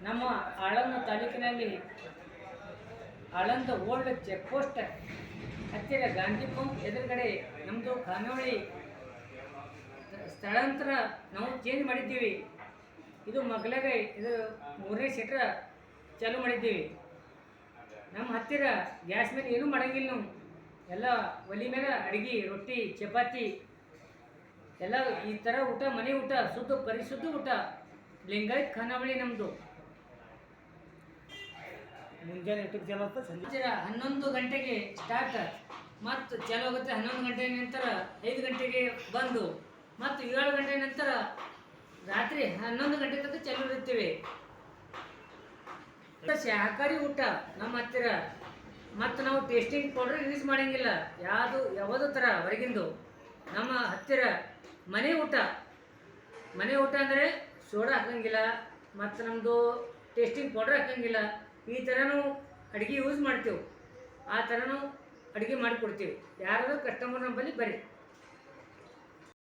ನಮ್ಮ ಆಳಂದ ತಾಲೂಕಿನಲ್ಲಿ Aland old check post ಹತ್ತಿರ ಗಾಂಧಿ ಪಂಪ್ ಎದುರುಗಡೆ ನಮ್ಮದು ಖಾನಾವಳಿ ಸ್ಥಳಾಂತರ ನಾವು ಚೇಂಜ್ ಮಾಡಿದ್ದೀವಿ. ಇದು ಮಗ್ಲಾಗೆ ಇದು 3ನೇ ಸೀಟ್ರ ಚಾಲೂ ಮಾಡಿದ್ದೀವಿ. ನಮ್ಮ ಹತ್ತಿರ ಗ್ಯಾಸ್ ಮೇಲೆ ಏನೂ ಮಾಡೋಂಗಿಲ್ಲ. ನಾವು ಎಲ್ಲ ಒಲೆ ಮೇಲೆ ಅಡುಗೆ, ರೊಟ್ಟಿ, ಚಪಾತಿ ಎಲ್ಲ ಈ ಥರ ಊಟ, ಮನೆ ಊಟ, ಶುದ್ಧ ಪರಿಶುದ್ಧ ಊಟ. ಲಿಂಗಾಯತ್ ಖಾನಾವಳಿ ನಮ್ಮದು. ಮುಂಜಾನೆ 8ಕ್ಕೆ ಚಾಲು ಆಗುತ್ತೆ, ಸಂಜೆ 11 ಗಂಟೆಗೆ ಸ್ಟಾರ್ಟ್, ಮತ್ತು ಚಾಲು ಆಗುತ್ತೆ 11 ಗಂಟೆ ನಂತರ 5 ಗಂಟೆಗೆ ಬಂದು, ಮತ್ತು 7 ಗಂಟೆ ನಂತರ ರಾತ್ರಿ 11 ಗಂಟೆ ತನಕ ಚಾಲು ಇರ್ತೀವಿ. ಶಾಕಾಹಾರಿ ಊಟ ನಮ್ಮ ಹತ್ತಿರ. ಮತ್ತು ನಾವು ಟೇಸ್ಟಿಂಗ್ ಪೌಡ್ರ್ ಯೂಸ್ ಮಾಡೋಂಗಿಲ್ಲ, ಯಾವುದೋ ಥರ ಹೊರಗಿಂದು. ನಮ್ಮ ಹತ್ತಿರ ಮನೆ ಊಟ. ಮನೆ ಊಟ ಅಂದರೆ ಸೋಡಾ ಹಾಕೋಂಗಿಲ್ಲ, ಮತ್ತು ನಮ್ಮದು ಟೇಸ್ಟಿಂಗ್ ಪೌಡ್ರ್ ಹಾಕೋಂಗಿಲ್ಲ. ಈ ಥರ ನಾವು ಅಡುಗೆ ಯೂಸ್ ಮಾಡ್ತೀವಿ, ಆ ಥರ ನಾವು ಅಡುಗೆ ಮಾಡಿಕೊಡ್ತೀವಿ. ಯಾರಾದರೂ ಕಸ್ಟಮರ್ ನಮ್ಮಲ್ಲಿ ಬರ್ರಿ.